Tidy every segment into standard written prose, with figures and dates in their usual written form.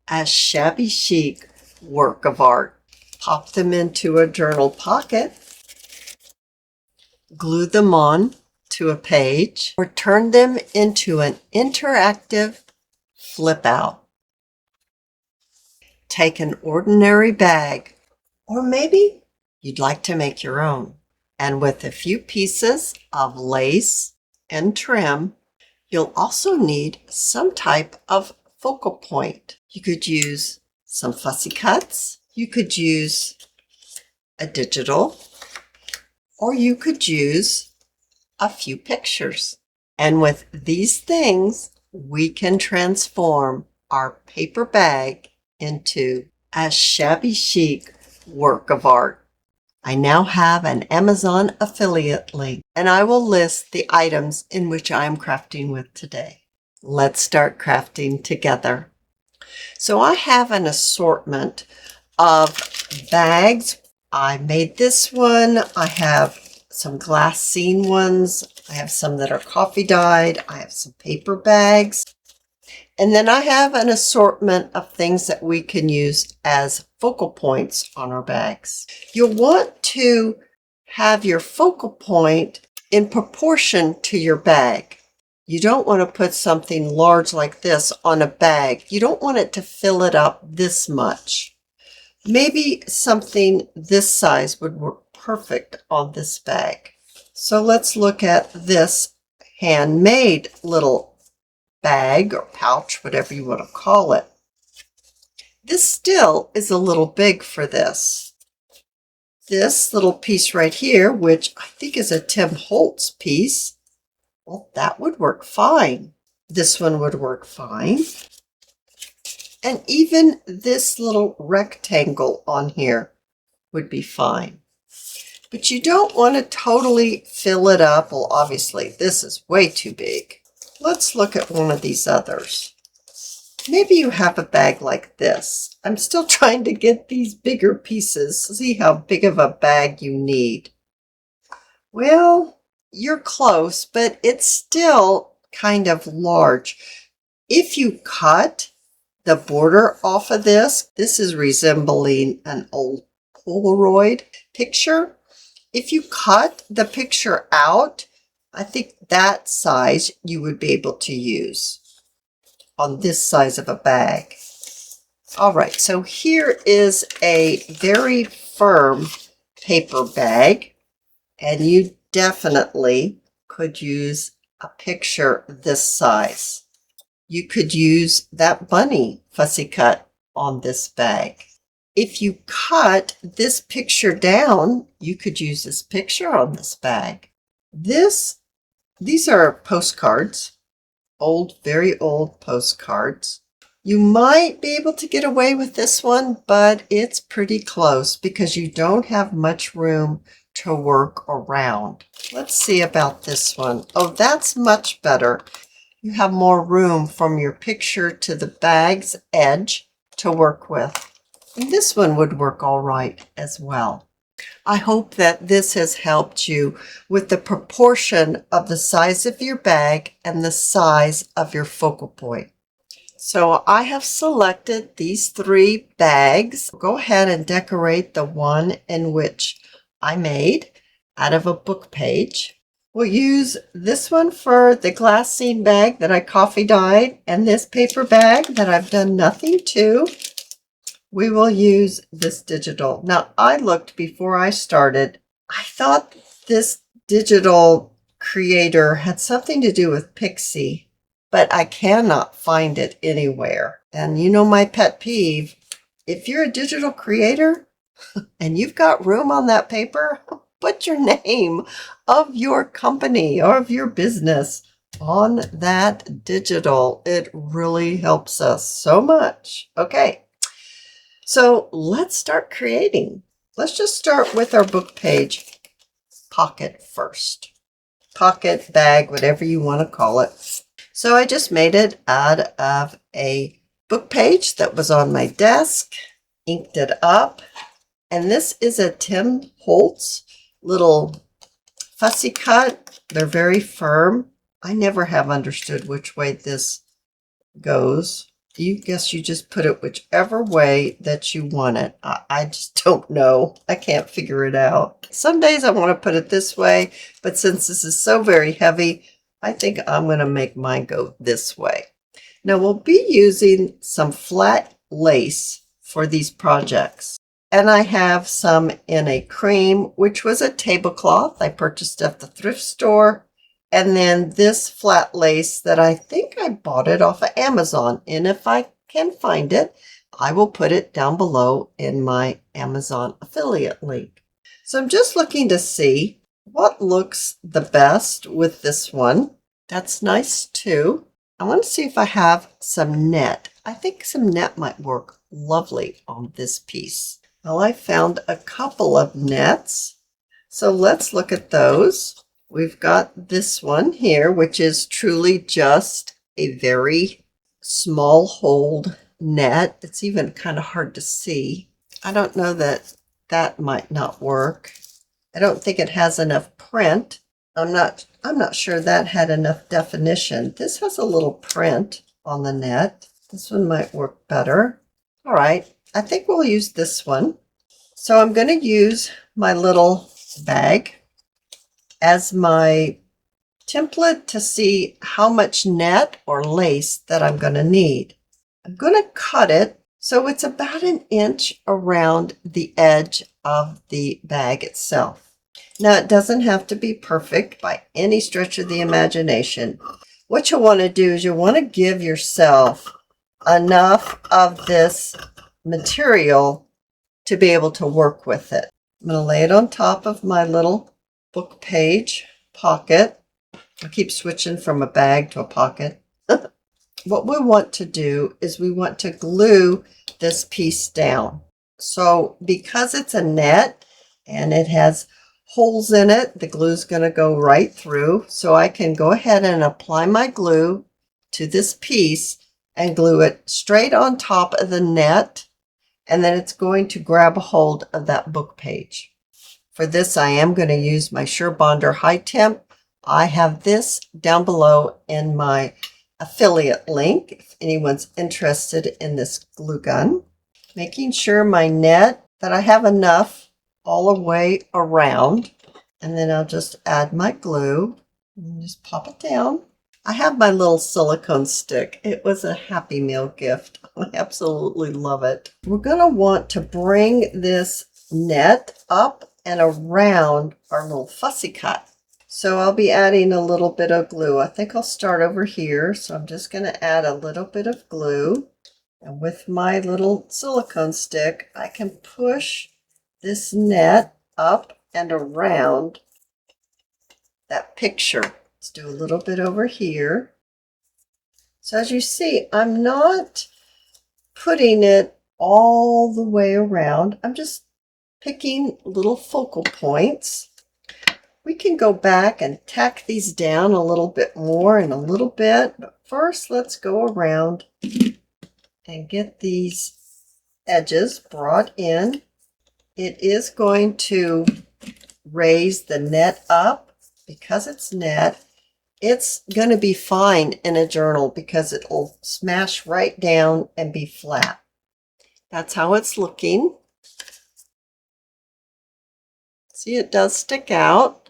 as shabby chic work of art. Pop them into a journal pocket, glue them on to a page, or turn them into an interactive flip out. Take an ordinary bag, or maybe you'd like to make your own, and with a few pieces of lace and trim, you'll also need some type of focal point. You could use some fussy cuts, you could use a digital, or you could use a few pictures. And with these things, we can transform our paper bag into a shabby chic work of art. I now have an Amazon affiliate link, and I will list the items in which I am crafting with today. Let's start crafting together. So I have an assortment of bags. I made this one. I have some glassine ones. I have some that are coffee dyed. I have some paper bags. And then I have an assortment of things that we can use as focal points on our bags. You'll want to have your focal point in proportion to your bag. You don't want to put something large like this on a bag. You don't want it to fill it up this much. Maybe something this size would work perfect on this bag. So let's look at this handmade little bag or pouch, whatever you want to call it. This still is a little big for this. This little piece right here, which I think is a Tim Holtz piece, well, that would work fine. This one would work fine. And even this little rectangle on here would be fine. But you don't want to totally fill it up. Well, obviously, this is way too big. Let's look at one of these others. Maybe you have a bag like this. I'm still trying to get these bigger pieces. See how big of a bag you need. Well, you're close, but it's still kind of large. If you cut the border off of this is resembling an old Polaroid picture. If you cut the picture out, I think that size you would be able to use on this size of a bag. All right, so here is a very firm paper bag, and you definitely could use a picture this size. You could use that bunny fussy cut on this bag. If you cut this picture down, you could use this picture on this bag. These are postcards, very old postcards. You might be able to get away with this one, but it's pretty close because you don't have much room to work around. Let's see about this one. Oh, that's much better. You have more room from your picture to the bag's edge to work with. And this one would work all right as well. I hope that this has helped you with the proportion of the size of your bag and the size of your focal point. So I have selected these 3 bags. Go ahead and decorate the one in which I made out of a book page. We'll use this one for the glassine bag that I coffee dyed, and this paper bag that I've done nothing to. We will use this digital. Now, I looked before I started. I thought this digital creator had something to do with Pixie, but I cannot find it anywhere. And you know my pet peeve, if you're a digital creator and you've got room on that paper, put your name of your company or of your business on that digital. It really helps us so much. Okay. So let's start creating. Let's just start with our book page pocket first. Pocket, bag, whatever you want to call it. So I just made it out of a book page that was on my desk, inked it up. And this is a Tim Holtz little fussy cut. They're very firm. I never have understood which way this goes. You guess you just put it whichever way that you want it. I just don't know. I can't figure it out. Some days I want to put it this way, but since this is so very heavy, I think I'm going to make mine go this way. Now we'll be using some flat lace for these projects. And I have some in a cream, which was a tablecloth I purchased at the thrift store. And then this flat lace that I think I bought it off of Amazon. And if I can find it, I will put it down below in my Amazon affiliate link. So I'm just looking to see what looks the best with this one. That's nice too. I want to see if I have some net. I think some net might work lovely on this piece. Well, I found a couple of nets. So let's look at those. We've got this one here, which is truly just a very small hold net. It's even kind of hard to see. I don't know that might not work. I don't think it has enough print. I'm not sure that had enough definition. This has a little print on the net. This one might work better. All right, I think we'll use this one. So I'm going to use my little bag as my template to see how much net or lace that I'm going to need. I'm going to cut it so it's about 1 inch around the edge of the bag itself. Now it doesn't have to be perfect by any stretch of the imagination. What you'll want to do is you'll want to give yourself enough of this material to be able to work with it. I'm going to lay it on top of my little book page pocket. I keep switching from a bag to a pocket. What we want to do is we want to glue this piece down. So because it's a net and it has holes in it, the glue is going to go right through. So I can go ahead and apply my glue to this piece and glue it straight on top of the net. And then it's going to grab a hold of that book page. For this, I am going to use my Sure Bonder High Temp. I have this down below in my affiliate link if anyone's interested in this glue gun. Making sure my net, that I have enough all the way around. And then I'll just add my glue and just pop it down. I have my little silicone stick. It was a Happy Meal gift. I absolutely love it. We're going to want to bring this net up and around our little fussy cut. So I'll be adding a little bit of glue. I think I'll start over here. So I'm just going to add a little bit of glue. And with my little silicone stick, I can push this net up and around that picture. Let's do a little bit over here. So as you see, I'm not putting it all the way around. I'm just picking little focal points. We can go back and tack these down a little bit more in a little bit. But first, let's go around and get these edges brought in. It is going to raise the net up because it's net. It's going to be fine in a journal because it'll smash right down and be flat. That's how it's looking. See, it does stick out,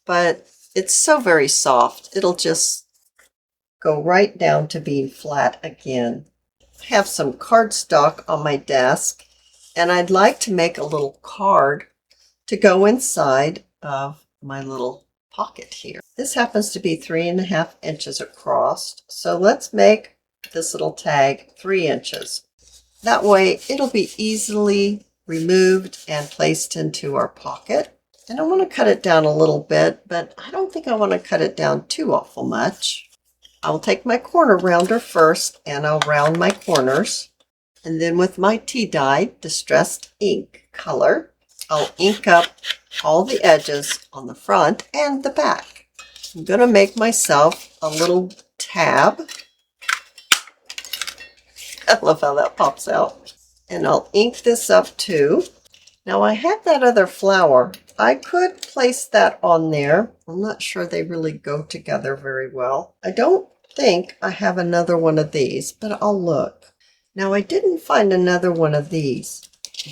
but it's so very soft. It'll just go right down to being flat again. I have some cardstock on my desk, and I'd like to make a little card to go inside of my little pocket here. This happens to be 3.5 inches across, so let's make this little tag 3 inches. That way it'll be easily removed and placed into our pocket. And I want to cut it down a little bit, but I don't think I want to cut it down too awful much. I'll take my corner rounder first and I'll round my corners. And then with my tea dye distressed ink color, I'll ink up all the edges on the front and the back. I'm going to make myself a little tab. I love how that pops out. And I'll ink this up too. Now I have that other flower. I could place that on there. I'm not sure they really go together very well. I don't think I have another one of these, but I'll look. Now I didn't find another one of these,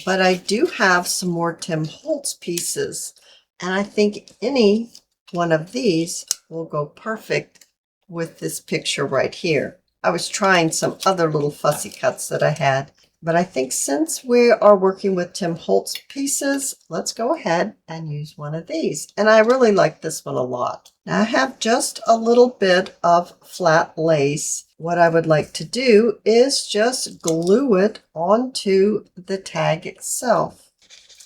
but I do have some more Tim Holtz pieces, and I think any one of these will go perfect with this picture right here. I was trying some other little fussy cuts that I had, but I think since we are working with Tim Holtz pieces, let's go ahead and use one of these. And I really like this one a lot. Now I have just a little bit of flat lace. What I would like to do is just glue it onto the tag itself,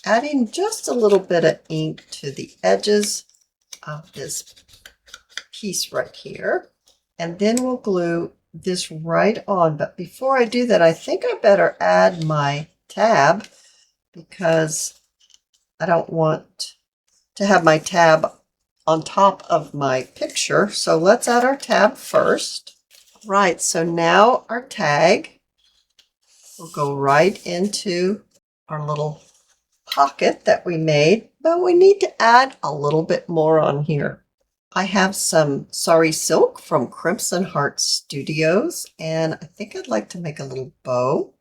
adding just a little bit of ink to the edges of this piece right here. And then we'll glue this right on. But before I do that, I think I better add my tab because I don't want to have my tab on top of my picture. So let's add our tab first. Right, so now our tag will go right into our little pocket that we made, but we need to add a little bit more on here. I have some Sorry Silk from Crimson Heart Studios, and I think I'd like to make a little bow.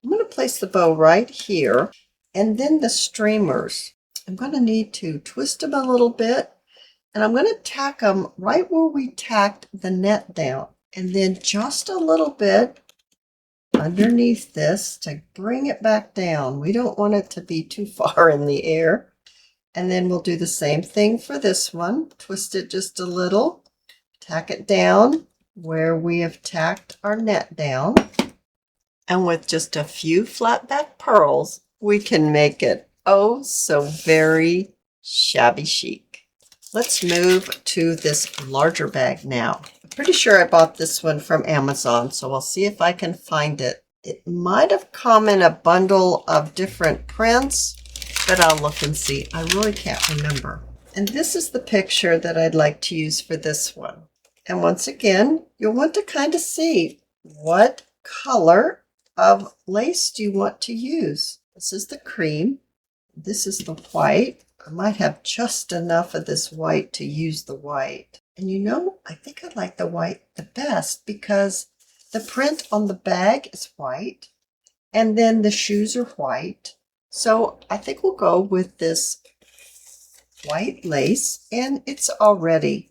I'm going to place the bow right here, and then the streamers. I'm going to need to twist them a little bit, and I'm going to tack them right where we tacked the net down, and then just a little bit underneath this to bring it back down. We don't want it to be too far in the air. And then we'll do the same thing for this one. Twist it just a little, tack it down where we have tacked our net down. And with just a few flat back pearls, we can make it oh so very shabby chic. Let's move to this larger bag now. I'm pretty sure I bought this one from Amazon, so I'll see if I can find it. It might have come in a bundle of different prints, but I'll look and see. I really can't remember. And this is the picture that I'd like to use for this one. And once again, you'll want to kind of see what color of lace do you want to use. This is the cream. This is the white. I might have just enough of this white to use the white. And you know, I think I like the white the best because the print on the bag is white and then the shoes are white. So I think we'll go with this white lace, and it's already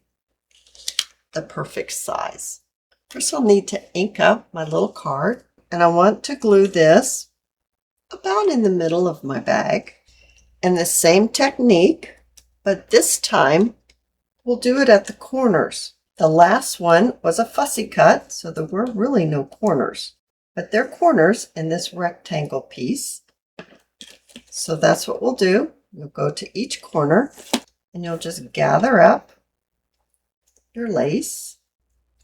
the perfect size. First I'll need to ink up my little card, and I want to glue this about in the middle of my bag. And the same technique, but this time we'll do it at the corners. The last one was a fussy cut, so there were really no corners, but there are corners in this rectangle piece. So that's what we'll do. You'll go to each corner and you'll just gather up your lace.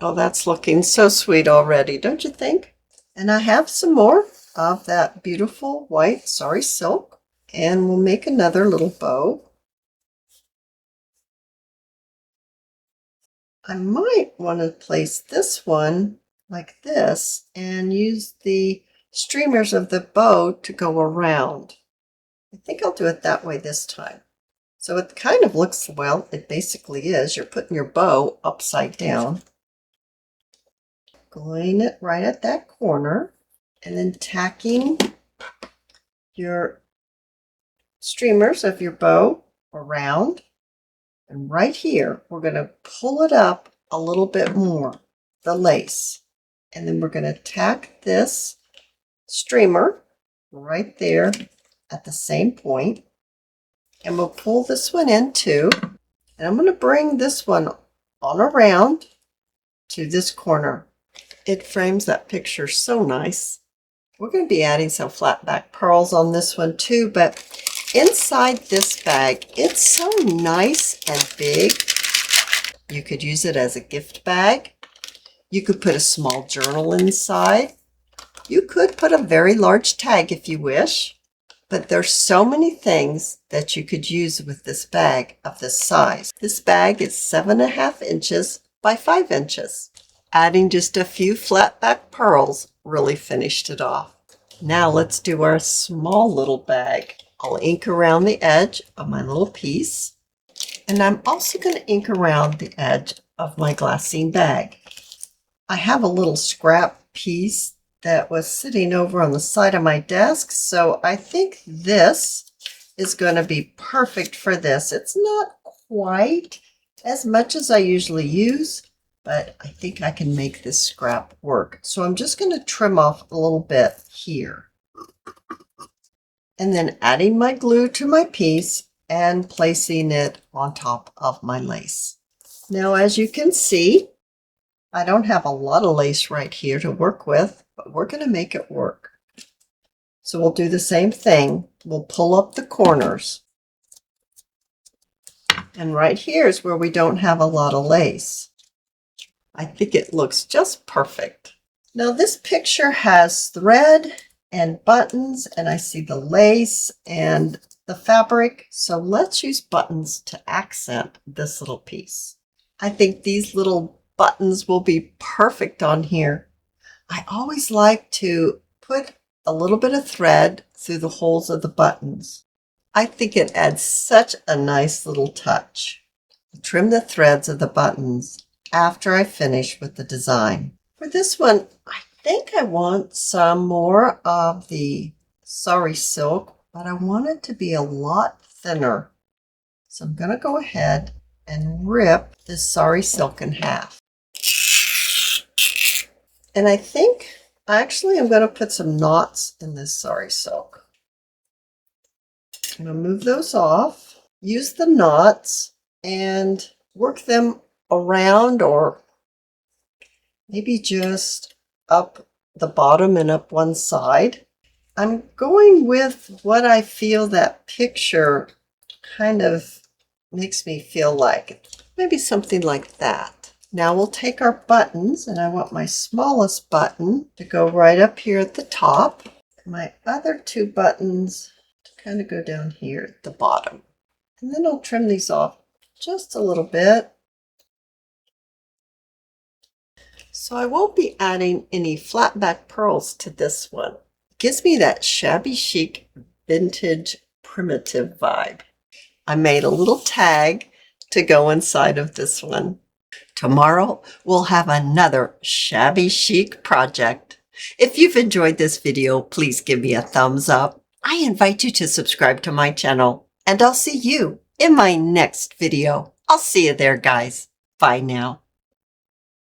Oh, that's looking so sweet already, don't you think? And I have some more of that beautiful white Sorry Silk. And we'll make another little bow. I might want to place this one like this and use the streamers of the bow to go around. I think I'll do it that way this time. So it kind of looks, well, it basically is. You're putting your bow upside down, gluing it right at that corner, and then tacking your streamers of your bow around, and right here we're going to pull it up a little bit more, the lace, and then we're going to tack this streamer right there at the same point, and we'll pull this one in too, and I'm going to bring this one on around to this corner. It frames that picture so nice. We're going to be adding some flat back pearls on this one too, but inside this bag, it's so nice and big. You could use it as a gift bag. You could put a small journal inside. You could put a very large tag if you wish. But there's so many things that you could use with this bag of this size. This bag is 7.5 inches by 5 inches. Adding just a few flat back pearls really finished it off. Now let's do our small little bag. I'll ink around the edge of my little piece. And I'm also going to ink around the edge of my glassine bag. I have a little scrap piece that was sitting over on the side of my desk, so I think this is going to be perfect for this. It's not quite as much as I usually use, but I think I can make this scrap work. So I'm just going to trim off a little bit here. And then adding my glue to my piece and placing it on top of my lace. Now, as you can see, I don't have a lot of lace right here to work with, but we're going to make it work. So we'll do the same thing. We'll pull up the corners. And right here is where we don't have a lot of lace. I think it looks just perfect. Now this picture has thread and buttons, and I see the lace and the fabric. So let's use buttons to accent this little piece. I think these little buttons will be perfect on here. I always like to put a little bit of thread through the holes of the buttons. I think it adds such a nice little touch. I'll trim the threads of the buttons after I finish with the design. For this one, I think I want some more of the sari silk, but I want it to be a lot thinner. So I'm going to go ahead and rip this sari silk in half. And I think actually I'm going to put some knots in this sari silk. I'm going to move those off, use the knots and work them around, or maybe just up the bottom and up one side. I'm going with what I feel that picture kind of makes me feel like. Maybe something like that. Now we'll take our buttons, and I want my smallest button to go right up here at the top. My other two buttons to kind of go down here at the bottom. And then I'll trim these off just a little bit. So I won't be adding any flat back pearls to this one. It gives me that shabby chic, vintage, primitive vibe. I made a little tag to go inside of this one. Tomorrow, we'll have another shabby chic project. If you've enjoyed this video, please give me a thumbs up. I invite you to subscribe to my channel, and I'll see you in my next video. I'll see you there, guys. Bye now.